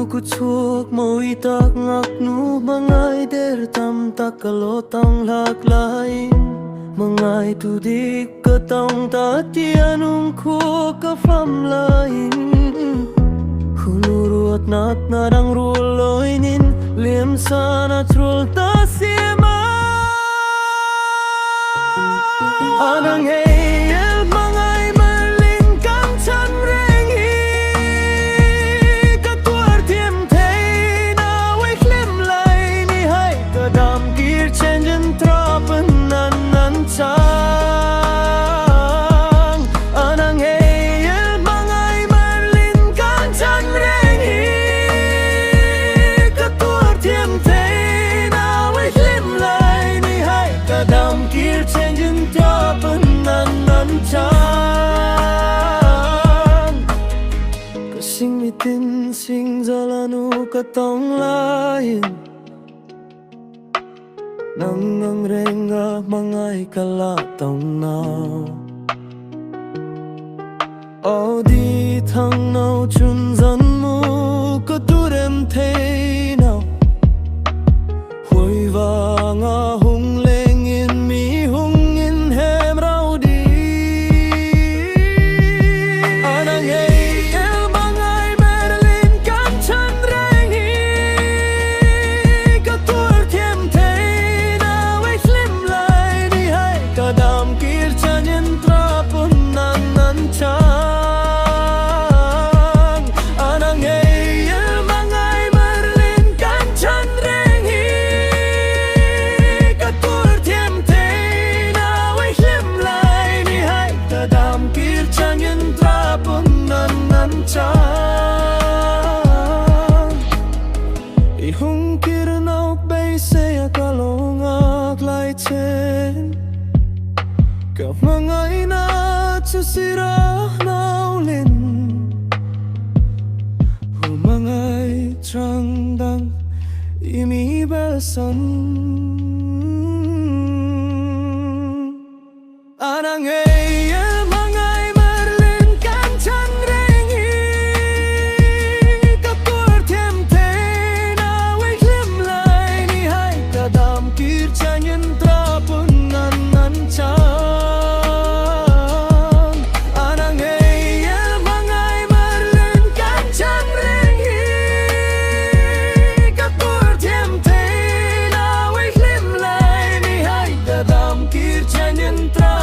ku chuak moi tak ngak nu mangai der tam tak lo tang lak lai mangai tu dik ka tong ta tianung khu ka fam lai huluruat nat narang ruloinin liam sana trul ta siama anang hey el mangai merlin kang chan reng hi ka tuar thiam thei na wai khlem lai ni hai ka dam kir changen trapen nan nan chang anang hey el mangai merlin kang chan reng hi ka tuar thiam thei na wai khlem lai ni hai ka dam kir changen trapen nan nan chang ka sing mi tin sing zalanu ka tong lain nang ngang renga mangai kala tong nao di thang nao chun zan mu ka turem thei nao hoi vanga hung leng in mi hung in hem rau di anang hey el mangai merlin kan chan reng hi ka tur thiam thei na wai khlem lai ni hai ka dam kir chanyen trapun nan nan chang anang hey el mangai merlin kan chan reng hi ka tur thiam thei na wai khlem lai ni hai ka dam kir chanyen trapun nan nan chang I hung kir nau bay se ka longak lai chen ka mangai na chu sira nau lin hu mangai chang dang imi belsan anang hey el mangai merlin kan chan reng hi ka tur thiam thei na wai khlem lai ni hai ka dam kir chanyen trapun nan nan chang anang hey el mangai merlin kan chan reng hi ka tur thiam thei na wai khlem lai ni hai ka dam kir chanyen trapun